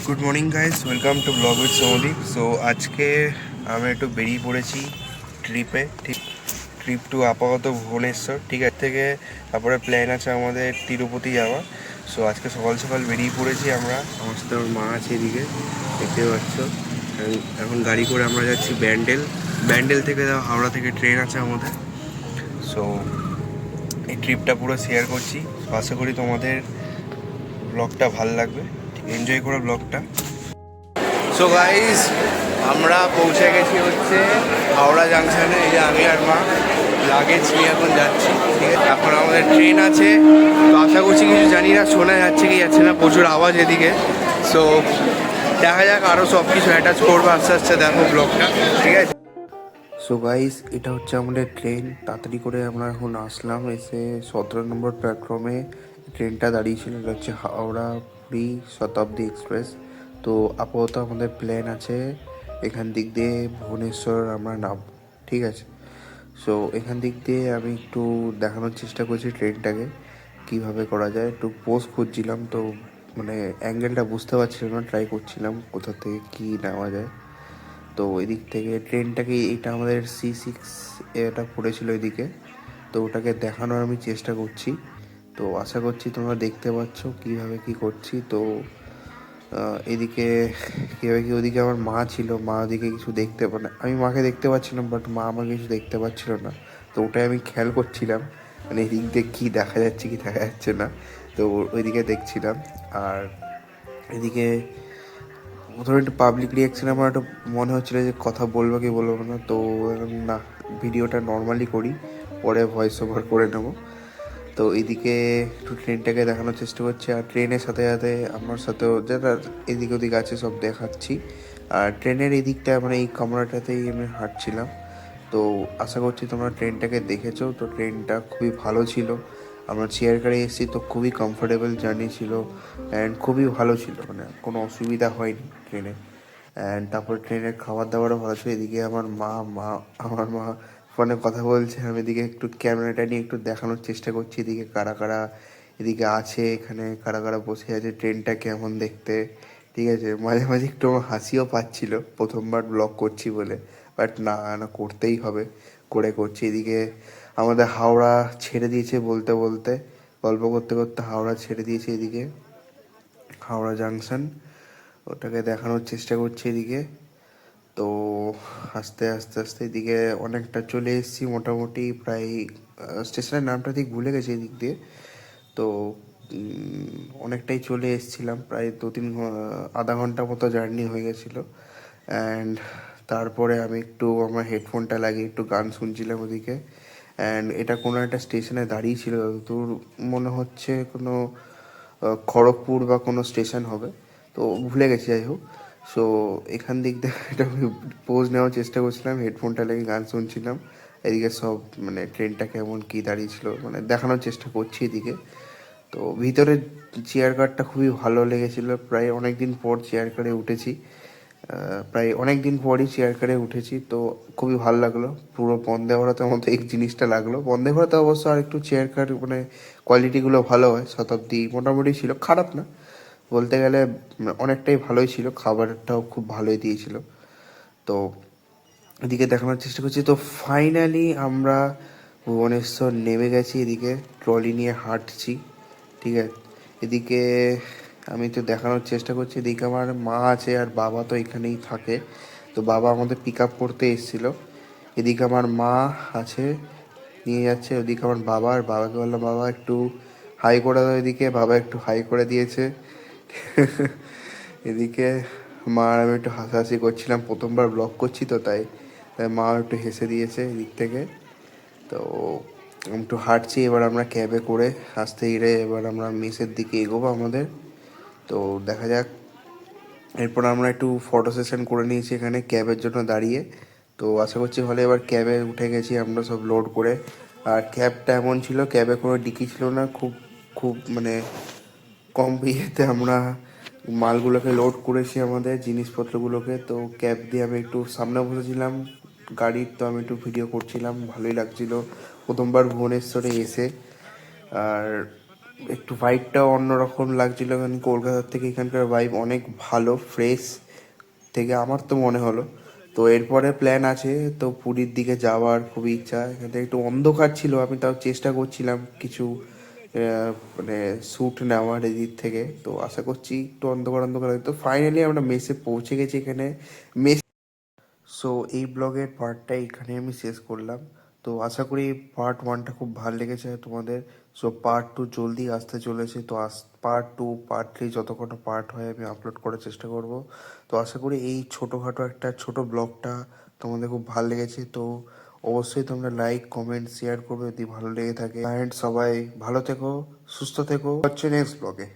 Good morning guys, welcome to blog with Saudi. So আজকে আমরা একটু বেরিয়ে পড়েছি ট্রিপে। ট্রিপ টু আপাতত ভুবনেশ্বর, ঠিক আছে। থেকে তারপরে প্ল্যান আছে আমাদের তিরুপতি যাওয়া। সো আজকে সকাল সকাল বেরিয়ে পড়েছি আমরা। আমার সাথে আমার মা আছে এদিকে, দেখতে পাচ্ছ। এখন গাড়ি করে আমরা যাচ্ছি ব্যান্ডেল। ব্যান্ডেল থেকে হাওড়া থেকে ট্রেন আছে আমাদের। সো এই ট্রিপটা পুরো শেয়ার করছি। আশা করি তোমাদের ব্লগটা ভালো লাগবে, এনজয় করো ব্লগটা। সো গাইজ, আমরা পৌঁছে গেছি হচ্ছে হাওড়া জাংশনে। এই যে আমি আর মা লাগেজ নিয়ে এখন যাচ্ছি, ঠিক আছে। এখন আমাদের ট্রেন আছে, তো আশা করছি কিছু জানি না, শোনা যাচ্ছে কি যাচ্ছে না, প্রচুর আওয়াজ এদিকে। সো দেখা যাক, আরও সব কিছু অ্যাটাচ করবো আস্তে আস্তে, দেখো ব্লগটা, ঠিক আছে। সো গাইজ, এটা হচ্ছে আমাদের ট্রেন। তাড়াতাড়ি করে আমরা এখন আসলাম, এসে 17 নম্বর প্ল্যাটফর্মে ট্রেনটা দাঁড়িয়েছিল। এটা হচ্ছে হাওড়া পুরী শতাব্দী এক্সপ্রেস। তো আপাতত আমাদের প্ল্যান আছে এখান দিক দিয়ে ভুবনেশ্বর আমরা নাম, ঠিক আছে। সো এখান দিক দিয়ে আমি একটু দেখানোর চেষ্টা করছি ট্রেনটাকে কিভাবে করা যায়। একটু পোস্ট খুঁজছিলাম, তো মানে অ্যাঙ্গেলটা বুঝতে পারছিলাম না, ট্রাই করছিলাম কোথা থেকে কী নেওয়া যায়। তো এদিক থেকে ট্রেনটাকে, এটা আমাদের C6 এটা পড়েছিল এদিকে, তো ওটাকে দেখানোর আমি চেষ্টা করছি। তো আশা করছি তোমরা দেখতে পাচ্ছ কীভাবে কী করছি। তো এদিকে কীভাবে কি, ওদিকে আমার মা ছিল, মা ওদিকে কিছু দেখতে, মানে আমি মাকে দেখতে পাচ্ছিলাম বাট মা আমাকে কিছু দেখতে পাচ্ছিল না। তো ওটাই আমি খেয়াল করছিলাম, মানে এদিক দিয়ে কী দেখা যাচ্ছে কি দেখা যাচ্ছে না, তো ওইদিকে দেখছিলাম। আর এদিকে প্রথমে একটু পাবলিক রিয়াকশন, আমার একটু মনে হচ্ছিলো যে কথা বলবো কি বলবো না, তো না, ভিডিওটা নর্মালি করি, পরে ভয়েস ওভার করে নেবো। তো এইদিকে একটু ট্রেনটাকে দেখানোর চেষ্টা করছি, আর ট্রেনের সাথে সাথে আমার সাথেও যারা এদিক ওদিক আছে সব দেখাচ্ছি। আর ট্রেনের এই দিকটা, মানে এই কামরাটাতেই আমি হাঁটছিলাম। তো আশা করছি তোমরা ট্রেনটাকে দেখেছো। তো ট্রেনটা খুবই ভালো ছিল, আমরা চেয়ার কারে এসেছি, তো খুবই কমফোর্টেবল জার্নি ছিল অ্যান্ড খুবই ভালো ছিল, মানে কোনো অসুবিধা হয়নি ট্রেনে। অ্যান্ড তারপর ট্রেনের খাবার দাবারও ভালো ছিল। এদিকে আমার মা ফোনে কথা বলছে, আমি এদিকে একটু ক্যামেরাটা নিয়ে একটু দেখানোর চেষ্টা করছি এদিকে কারা কারা এদিকে আছে, এখানে কারা কারা বসে আছে, ট্রেনটা কেমন দেখতে, ঠিক আছে। মাঝে মাঝে একটু আমার হাসিও পাচ্ছিল, প্রথমবার ব্লগ করছি বলে, বাট না না, করতেই হবে, করছি। এদিকে আমাদের হাওড়া ছেড়ে দিয়েছে, বলতে বলতে গল্প করতে করতে হাওড়া ছেড়ে দিয়েছে। এদিকে হাওড়া জাংশন, ওটাকে দেখানোর চেষ্টা করছি এদিকে। তো আস্তে আস্তে আস্তে এদিকে অনেকটা চলে এসেছি, মোটামুটি প্রায় স্টেশনের নামটা ঠিক ভুলে গেছি এদিক দিয়ে। তো অনেকটাই চলে এসেছিলাম, প্রায় আধা ঘন্টা মতো জার্নি হয়ে গেছিলো। অ্যান্ড তারপরে আমি একটু আমার হেডফোনটা লাগিয়ে একটু গান শুনছিলাম ওদিকে। অ্যান্ড এটা কোনো একটা স্টেশনে দাঁড়িয়েছিল, তোর মনে হচ্ছে কোনো খড়গপুর বা কোনো স্টেশন হবে, তো ভুলে গেছি, যাই হোক। সো এখান দিক দিয়ে এটা আমি পোজ নেওয়ার চেষ্টা করছিলাম, হেডফোনটা লাগিয়ে গান শুনছিলাম। এদিকে সব মানে ট্রেনটা কেমন কী দাঁড়িয়েছিল মানে দেখানোর চেষ্টা করছি এদিকে। তো ভিতরে চেয়ার কারটা খুবই ভালো লেগেছিলো, প্রায় অনেক দিন পর চেয়ার কারে উঠেছি, প্রায় অনেক দিন পরই চেয়ার কারে উঠেছি, তো খুবই ভালো লাগলো। পুরো বন্দে ভারতের মতো এই জিনিসটা লাগলো। বন্দে ভারতে অবশ্য আর একটু চেয়ার কার মানে কোয়ালিটিগুলো ভালো হয়, শতাব্দী মোটামুটি ছিল, খারাপ না বলতে গেলে, অনেকটাই ভালোই ছিল, খাবারটাও খুব ভালোই দিয়েছিল। তো এদিকে দেখানোর চেষ্টা করছি। তো ফাইনালি আমরা ভুবনেশ্বর নেমে গেছি, এদিকে ট্রলি নিয়ে হাঁটছি, ঠিক আছে। এদিকে আমি তো দেখানোর চেষ্টা করছি, এদিকে আমার মা আছে আর বাবা তো এখানেই থাকে, তো বাবা আমাদের পিক আপ করতে এসেছিলো। এদিকে আমার মা আছে, নিয়ে যাচ্ছে। ওদিকে আমার বাবা, আর বাবাকে বললাম বাবা একটু হাই করে দাও, এদিকে বাবা একটু হাই করে দিয়েছে। এদিকে মা আর আমি একটু হাসাহাসি করছিলাম, প্রথমবার ব্লগ করছি তো তাই মা একটু হেসে দিয়েছে এদিক থেকে। তো একটু হাঁটছি, এবার আমরা ক্যাবে করে আস্তে ধীরে এবার আমরা মেসের দিকে এগোবো আমাদের। তো দেখা যাক, এরপর আমরা একটু ফটো সেশন করে নিয়েছি এখানে ক্যাবের জন্য দাঁড়িয়ে। তো আশা করছি হলে এবার ক্যাবে উঠে গেছি আমরা সব লোড করে। আর ক্যাবটা এমন ছিল, ক্যাবে কোনো ডিকি ছিল না, খুব খুব মানে কম ইয়েতে আমরা মালগুলোকে লোড করেছি, আমাদের জিনিসপত্রগুলোকে। তো ক্যাব দিয়ে আমি একটু সামনে বসেছিলাম গাড়ির, তো আমি একটু ভিডিও করছিলাম, ভালোই লাগছিল প্রথমবার ভুবনেশ্বরে এসে। আর একটু ভাইবটাও অন্যরকম লাগছিল, কারণ কলকাতার থেকে এখানকার ভাইব অনেক ভালো, ফ্রেশ থেকে আমার তো মনে হলো। তো এরপরে প্ল্যান আছে তো পুরীর দিকে যাওয়ার খুবই ইচ্ছা। এখানে একটু অন্ধকার ছিল, আমি তাও চেষ্টা করছিলাম কিছু মানে শ্যুট নেওয়ার এদিক থেকে। তো আশা করছি একটু অন্ধকার অন্ধকার হয়। তো ফাইনালি আমরা মেসে পৌঁছে গেছি এখানে। মেস সো এই ব্লগের পার্টটা এখানে আমি শেষ করলাম। তো আশা করি পার্ট ওয়ানটা খুব ভালো লেগেছে তোমাদের। সো পার্ট টু জলদি আসতে চলেছে। তো পার্ট টু পার্ট থ্রি যতক্ষণ পার্ট হয় আমি আপলোড করার চেষ্টা করব। তো আশা করি এই ছোটোখাটো একটা ছোট ব্লগটা তোমাদের খুব ভালো লেগেছে। তো অবশ্যই তোমরা লাইক কমেন্ট শেয়ার করবে যদি ভালো লেগে থাকে। অ্যান্ড সবাই ভালো থেকো, সুস্থ থেকো, হচ্ছে নেক্সট ব্লগে।